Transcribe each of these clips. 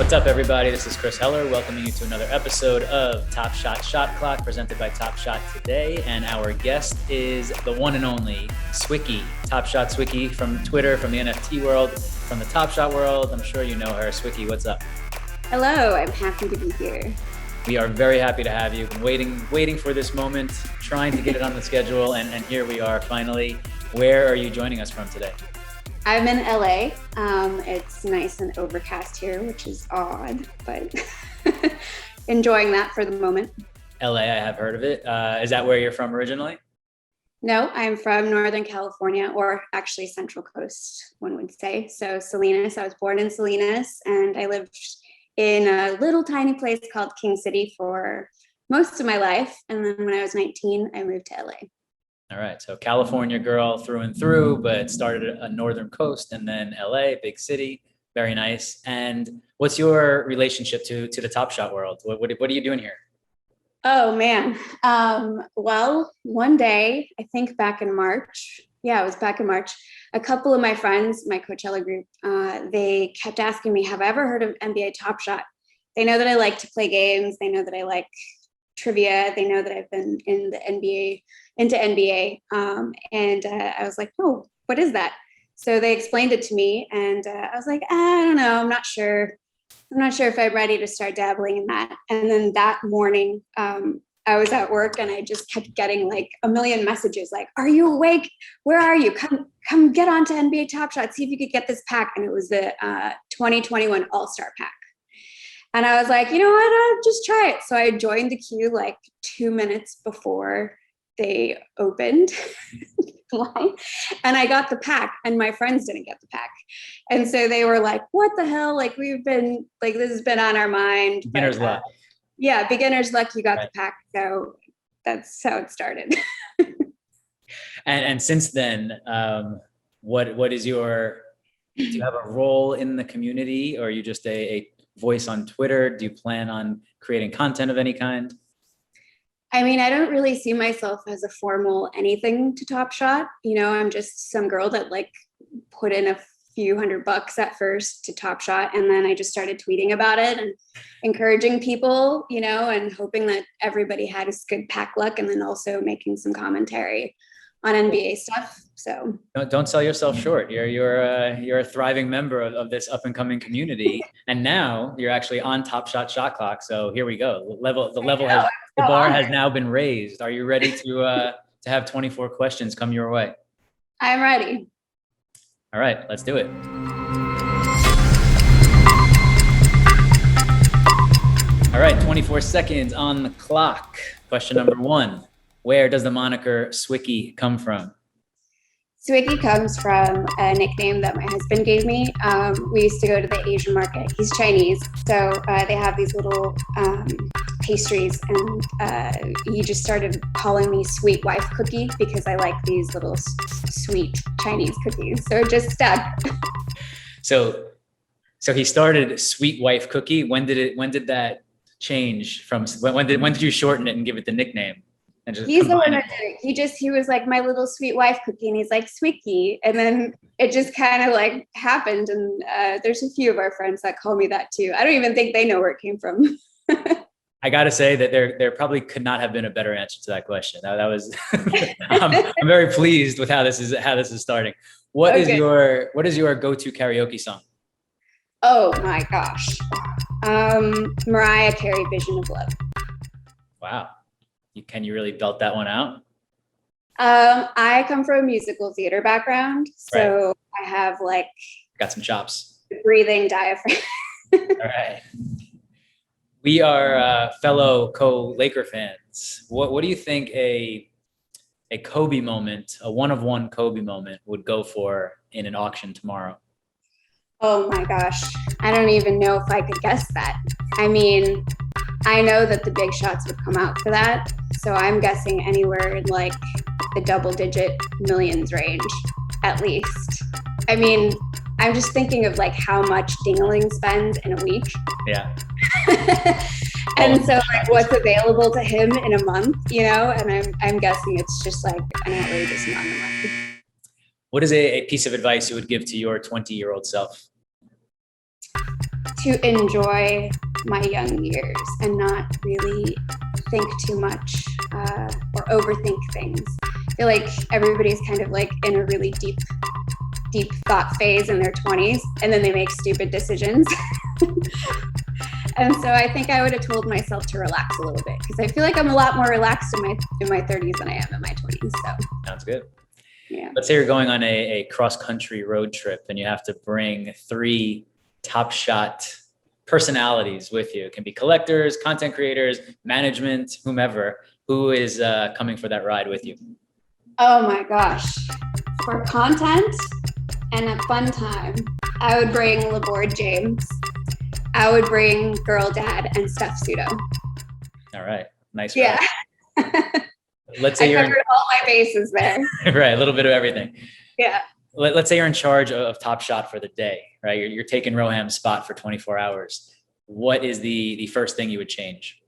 What's up, everybody? This is Chris Heller welcoming you to another episode of Top Shot Shot Clock presented by Top Shot today. And our guest is the one and only Swickie, Top Shot Swickie from Twitter, from the NFT world, from the Top Shot world. I'm sure you know her. Swickie, what's up? Hello, I'm happy to be here. We are very happy to have you. Been waiting for this moment, trying to get it on the schedule, and here we are finally. Where are you joining us from today? I'm in LA. It's nice and overcast here, which is odd, but enjoying that for the moment. LA, I have heard of it. Is that where you're from originally? No, I'm from Northern California, or actually Central Coast, one would say. So Salinas, I was born in Salinas, and I lived in a little tiny place called King City for most of my life. And then when I was 19, I moved to LA. All right, so California girl through and through, but started a Northern Coast and then LA, big city, very nice. And what's your relationship to the Top Shot world? What are you doing here? Oh man, well, one day, I think back in March, it was back in March, a couple of my friends, my Coachella group, they kept asking me, have I ever heard of NBA Top Shot? They know that I like to play games. They know that I like trivia. They know that I've been into NBA. And I was like, oh, what is that? So they explained it to me, and I was like, I don't know. I'm not sure if I'm ready to start dabbling in that. And then that morning, I was at work and I just kept getting like a million messages like, are you awake? Where are you? Come get onto NBA Top Shot. See if you could get this pack. And it was the 2021 All-Star pack. And I was like, you know what? I'll just try it. So I joined the queue like 2 minutes before they opened. And I got the pack, and my friends didn't get the pack. And so they were like, what the hell? Like, we've been like, this has been on our mind. Beginner's luck. Yeah, beginner's luck. You got the pack. So that's how it started. And since then, what is do you have a role in the community, or are you just a voice on Twitter? Do you plan on creating content of any kind? I mean, I don't really see myself as a formal anything to Top Shot. You know, I'm just some girl that like put in a few $100 at first to Top Shot. And then I just started tweeting about it and encouraging people, you know, and hoping that everybody had a good pack luck, and then also making some commentary on NBA stuff. So don't sell yourself short. You're a thriving member of this up and coming community, and now you're actually on Top Shot Shot Clock. So here we go. The bar has now been raised. Are you ready to have 24 questions come your way? I'm ready. All right, let's do it. All right, 24 seconds on the clock. Question number 1. Where does the moniker Swickie come from? Swickie comes from a nickname that my husband gave me. We used to go to the Asian market. He's Chinese, so they have these little pastries, and he just started calling me Sweet Wife Cookie because I like these little sweet Chinese cookies. So it just stuck. So he started Sweet Wife Cookie. When did that change from? When did you shorten it and give it the nickname? He's the one that did it. He was like my little sweet wife cookie, and he's like Swickie, and then it just kind of like happened. And there's a few of our friends that call me that too. I don't even think they know where it came from. I got to say that there probably could not have been a better answer to that question. That was I'm very pleased with how this is starting. What is your go-to karaoke song? Oh my gosh, Mariah Carey, "Vision of Love." Wow. Can you really belt that one out? I come from a musical theater background, so right. I have like got some chops. Breathing diaphragm. All right. We are fellow co-Laker fans. What do you think a Kobe moment, a one-of-one Kobe moment, would go for in an auction tomorrow? Oh my gosh, I don't even know if I could guess that. I mean, I know that the big shots would come out for that. So I'm guessing anywhere in like the double-digit millions range, at least. I mean, I'm just thinking of like how much Ding-a-ling spends in a week. Yeah. And so like what's available to him in a month, you know, and I'm guessing it's just like an outrageous amount of money. What is a piece of advice you would give to your 20-year-old self? to enjoy my young years and not really think too much or overthink things. I feel like everybody's kind of like in a really deep thought phase in their 20s, and then they make stupid decisions. And so I think I would have told myself to relax a little bit, because I feel like I'm a lot more relaxed in my 30s than I am in my 20s. So sounds good. Yeah. Let's say you're going on a cross-country road trip and you have to bring 3 Top Shot personalities with you. It can be collectors, content creators, management, whomever. Who is coming for that ride with you? Oh my gosh. For content and a fun time, I would bring LaBoard James. I would bring Girl Dad and Steph Pseudo. All right. Nice. Yeah. Let's say I covered all my bases there. Right. A little bit of everything. Yeah. Let's say you're in charge of Top Shot for the day, right? You're taking Roham's spot for 24 hours. What is the first thing you would change?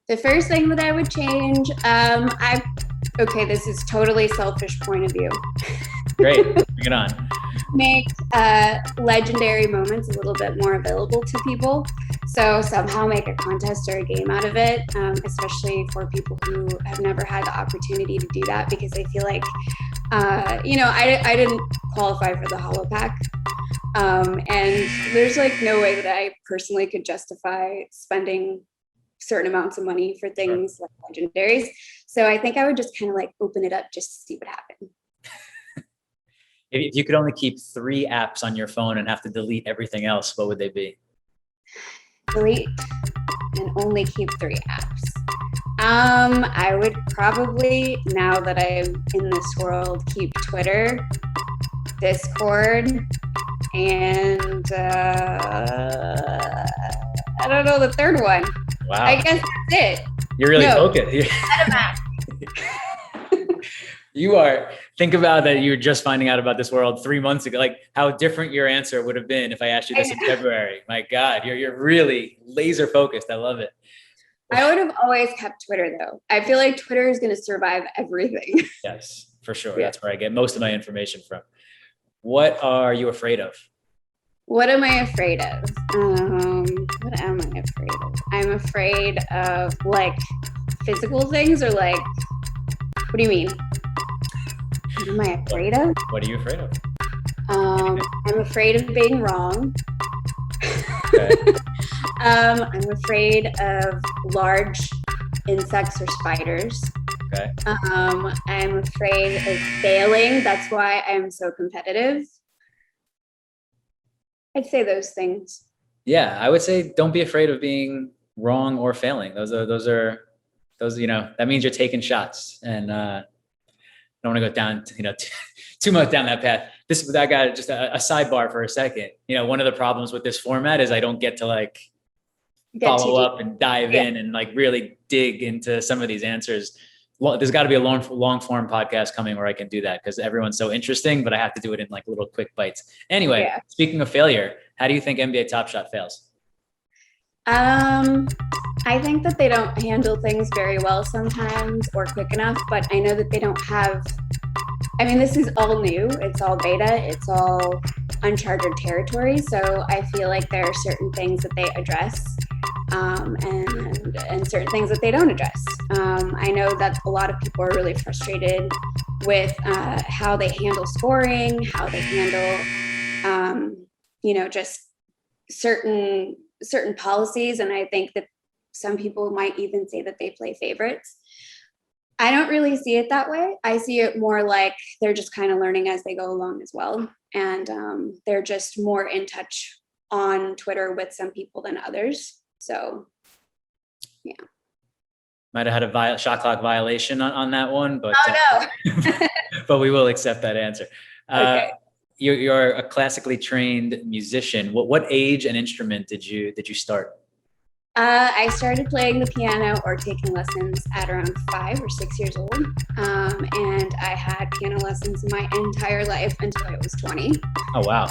The first thing that I would change, okay, this is totally selfish point of view. Great. Bring it on. Make legendary moments a little bit more available to people. So somehow make a contest or a game out of it, especially for people who have never had the opportunity to do that, because I feel like, I didn't qualify for the Hollow Pack. And there's like no way that I personally could justify spending certain amounts of money for things like legendaries. So I think I would just kind of like open it up just to see what happened. If you could only keep 3 apps on your phone and have to delete everything else, what would they be? Delete and only keep 3 apps. I would probably, now that I'm in this world, keep Twitter, Discord, and I don't know the third one. Wow. I guess that's it. You're really focused. You are. Think about that. You were just finding out about this world 3 months ago. Like how different your answer would have been if I asked you this in February. My God, you're really laser focused. I love it. I would have always kept Twitter though. I feel like Twitter is going to survive everything. Yes, for sure. Yeah. That's where I get most of my information from. What are you afraid of? What am I afraid of? What am I afraid of? I'm afraid of like physical things, or like, what do you mean? What am I afraid of? What are you afraid of? I'm afraid of being wrong. Okay. I'm afraid of large insects or spiders. Okay. I'm afraid of failing. That's why I'm so competitive. I'd say those things. Yeah, I would say don't be afraid of being wrong or failing. Those, that means you're taking shots, and I don't want to go down, too much down that path. I got just a sidebar for a second. One of the problems with this format is I don't get to like follow up and dive in and like really dig into some of these answers. There's got to be a long form podcast coming where I can do that, because everyone's so interesting, but I have to do it in like little quick bites. Anyway, Speaking of failure, how do you think NBA Top Shot fails? I think that they don't handle things very well sometimes or quick enough, but I know that they don't have, this is all new. It's all beta. It's all uncharted territory. So I feel like there are certain things that they address and certain things that they don't address. I know that a lot of people are really frustrated with how they handle scoring, how they handle, just certain policies. And I think that some people might even say that they play favorites. I don't really see it that way. I see it more like they're just kind of learning as they go along as well. And they're just more in touch on Twitter with some people than others. So, yeah. Might have had a shot clock violation on that one, but no. But we will accept that answer. Okay. You're a classically trained musician. What age and instrument did you start? I started playing the piano or taking lessons at around 5 or 6 years old. And I had piano lessons my entire life until I was 20. Oh, wow.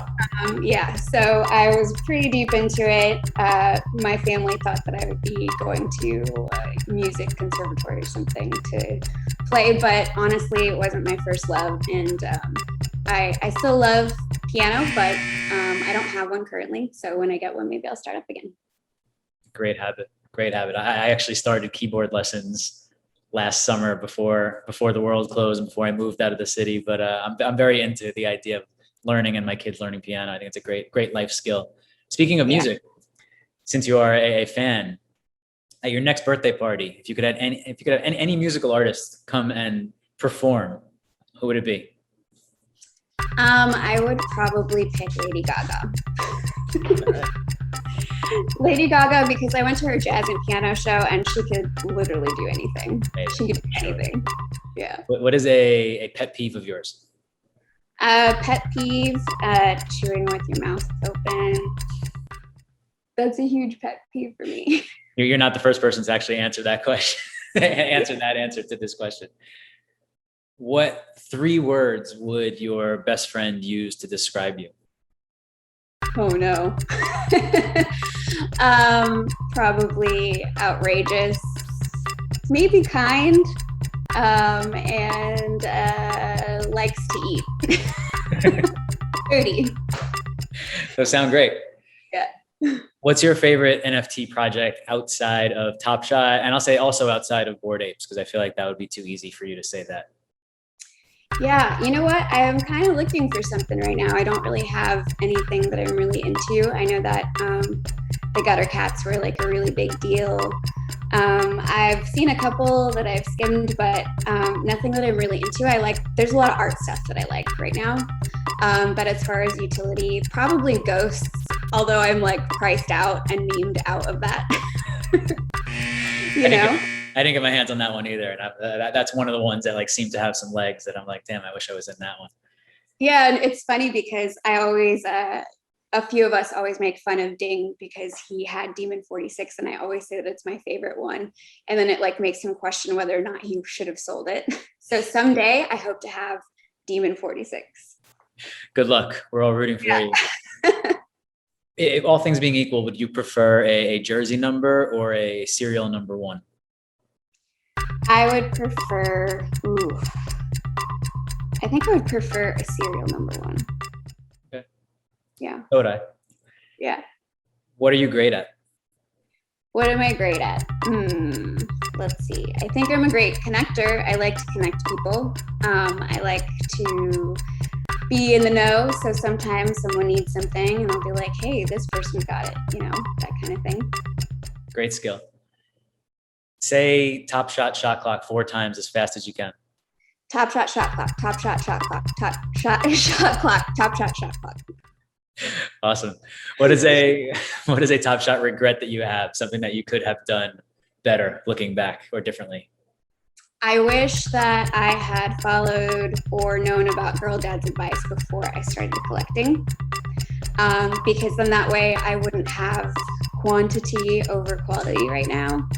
So I was pretty deep into it. My family thought that I would be going to music conservatory or something to play, but honestly, it wasn't my first love. And I still love piano, but I don't have one currently. So when I get one, maybe I'll start up again. Great habit. Great habit. I actually started keyboard lessons last summer before the world closed and before I moved out of the city. But I'm very into the idea of learning and my kids learning piano. I think it's a great life skill. Speaking of music, since you are a fan, at your next birthday party, if you could have any musical artist come and perform, who would it be? I would probably pick Lady Gaga. All right. Lady Gaga, because I went to her jazz and piano show and she could literally do anything. She could do anything. Yeah. What is a pet peeve of yours? Pet peeve, chewing with your mouth open. That's a huge pet peeve for me. You're not the first person to actually answer that question. answer to this question. What 3 words would your best friend use to describe you? Oh no. Probably outrageous, maybe kind, and likes to eat. Foodie. Those sound great. Yeah. What's your favorite NFT project outside of Top Shot? And I'll say also outside of Bored Apes, because I feel like that would be too easy for you to say that. Yeah, you know what? I'm kind of looking for something right now. I don't really have anything that I'm really into. I know that the gutter cats were like a really big deal. I've seen a couple that I've skimmed, but nothing that I'm really into. There's a lot of art stuff that I like right now. But as far as utility, probably ghosts, although I'm like priced out and memed out of that. I didn't get my hands on that one either. And that's one of the ones that like seem to have some legs that I'm like, damn, I wish I was in that one. Yeah, and it's funny because I always, a few of us always make fun of Ding because he had Demon 46, and I always say that it's my favorite one. And then it like makes him question whether or not he should have sold it. So someday I hope to have Demon 46. Good luck. We're all rooting for you. If all things being equal, would you prefer a jersey number or a serial number 1? I would prefer, I think I would prefer a serial number 1. Okay. Yeah. So would I. Yeah. What are you great at? What am I great at? Let's see. I think I'm a great connector. I like to connect people. I like to be in the know. So sometimes someone needs something and I'll be like, hey, this person got it, that kind of thing. Great skill. Say Top Shot, shot clock 4 times as fast as you can. Top shot, shot clock, top shot, shot clock, top shot, shot clock, top shot, shot clock. Awesome. What is a Top Shot regret that you have? Something that you could have done better looking back or differently? I wish that I had followed or known about Girl Dad's advice before I started collecting. Because then that way I wouldn't have quantity over quality right now.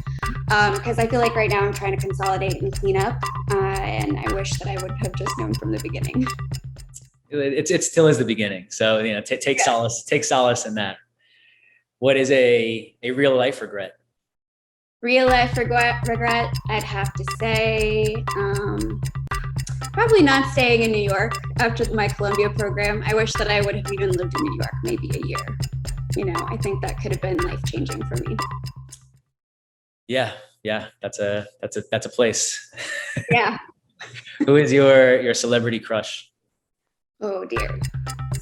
Because I feel like right now I'm trying to consolidate and clean up. And I wish that I would have just known from the beginning. It still is the beginning. So, take solace in that. What is a real life regret? Real life regret, I'd have to say, probably not staying in New York after my Columbia program. I wish that I would have even lived in New York maybe a year. I think that could have been life changing for me. Yeah, that's a place. Yeah. Who is your celebrity crush? Oh dear,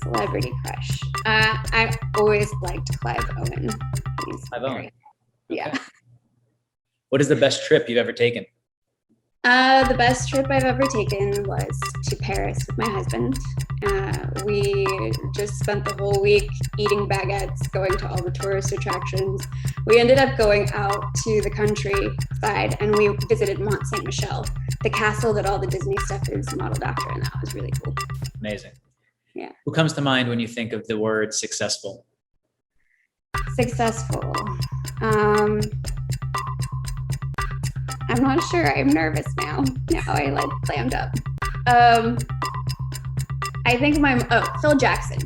celebrity crush. I always liked Clive Owen. Clive Owen. Yeah. Okay. What is the best trip you've ever taken? The best trip I've ever taken was to Paris with my husband. We just spent the whole week eating baguettes, going to all the tourist attractions. We ended up going out to the countryside and we visited Mont Saint Michel, the castle that all the Disney stuff is modeled after, and that was really cool. Amazing. Yeah. Who comes to mind when you think of the word successful? Successful. I'm not sure. I'm nervous now. Now I clammed up. I think Phil Jackson.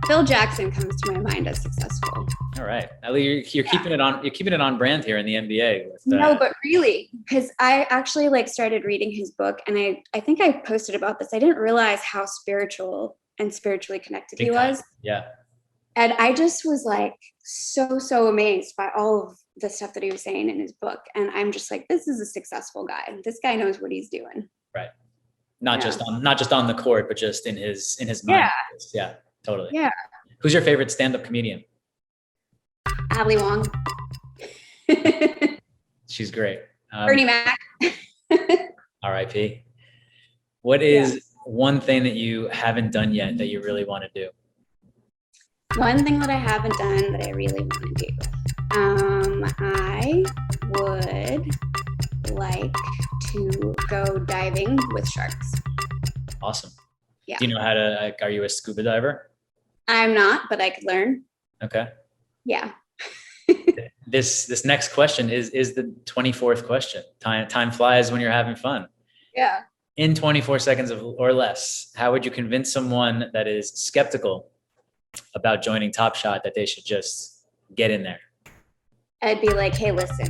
Phil Jackson comes to my mind as successful. All right, Ellie, you're keeping it on. You're keeping it on brand here in the NBA. No, but really, because I actually started reading his book, and I think I posted about this. I didn't realize how spiritual and spiritually connected Big he time. was. Yeah. And I just was like so amazed by all of the stuff that he was saying in his book. And I'm just like, this is a successful guy. This guy knows what he's doing. Right. Not just on the court, but just in his mind. Yeah, totally. Yeah. Who's your favorite stand-up comedian? Ali Wong. She's great. Bernie Mac. R.I.P. What is one thing that you haven't done yet that you really want to do? One thing that I haven't done that I really want to do. I would like to go diving with sharks. Awesome. Yeah. Do you know how to, are you a scuba diver? I'm not, but I could learn. Okay. Yeah. This next question is the 24th question. Time flies when you're having fun. Yeah. In 24 seconds or less, how would you convince someone that is skeptical about joining Top Shot that they should just get in there? I'd be like, hey, listen,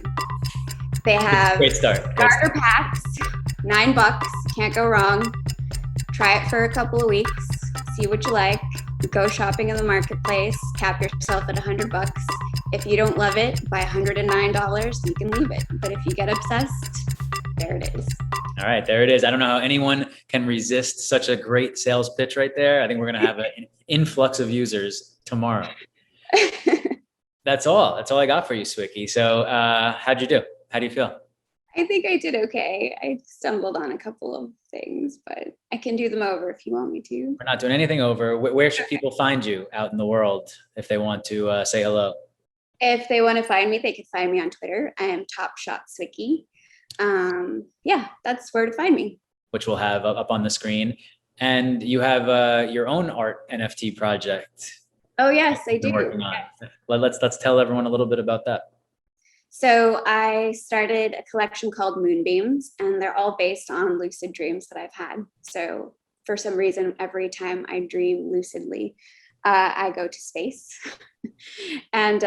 they have Great start. starter packs, $9, can't go wrong. Try it for a couple of weeks, see what you like, go shopping in the marketplace, cap yourself at $100. If you don't love it, by $109, you can leave it. But if you get obsessed, there it is. All right, there it is. I don't know how anyone can resist such a great sales pitch right there. I think we're going to have an influx of users tomorrow. That's all I got for you, Swickie. So how'd you do? How do you feel? I think I did okay. I stumbled on a couple of things, but I can do them over if you want me to. We're not doing anything over. Where should people find you out in the world if they want to say hello? If they want to find me, they can find me on Twitter. I am Top Shot Swickie. Yeah, that's where to find me. Which we'll have up on the screen. And you have your own art NFT project. Oh yes, I do. Yes. Let's tell everyone a little bit about that. So I started a collection called Moonbeams, and they're all based on lucid dreams that I've had. So for some reason, every time I dream lucidly, I go to space. And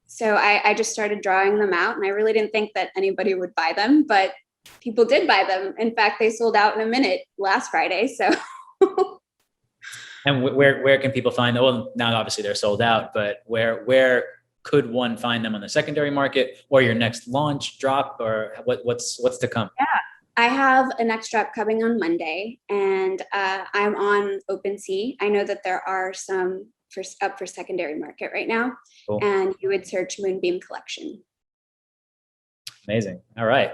so I just started drawing them out, and I really didn't think that anybody would buy them, but people did buy them. In fact, they sold out in a minute last Friday. So. And where can people find them? Well, now obviously they're sold out, but where could one find them on the secondary market, or your next launch drop, or what's to come? Yeah, I have a next drop coming on Monday, and I'm on OpenSea. I know that there are some up for secondary market right now. Cool. And you would search Moonbeam Collection. Amazing. All right.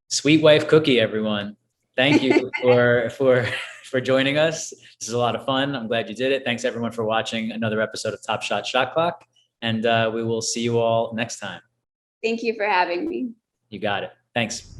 Sweet wife cookie, everyone. Thank you for joining us. This is a lot of fun. I'm glad you did it. Thanks everyone for watching another episode of Top Shot Shot Clock. And we will see you all next time. Thank you for having me. You got it. Thanks.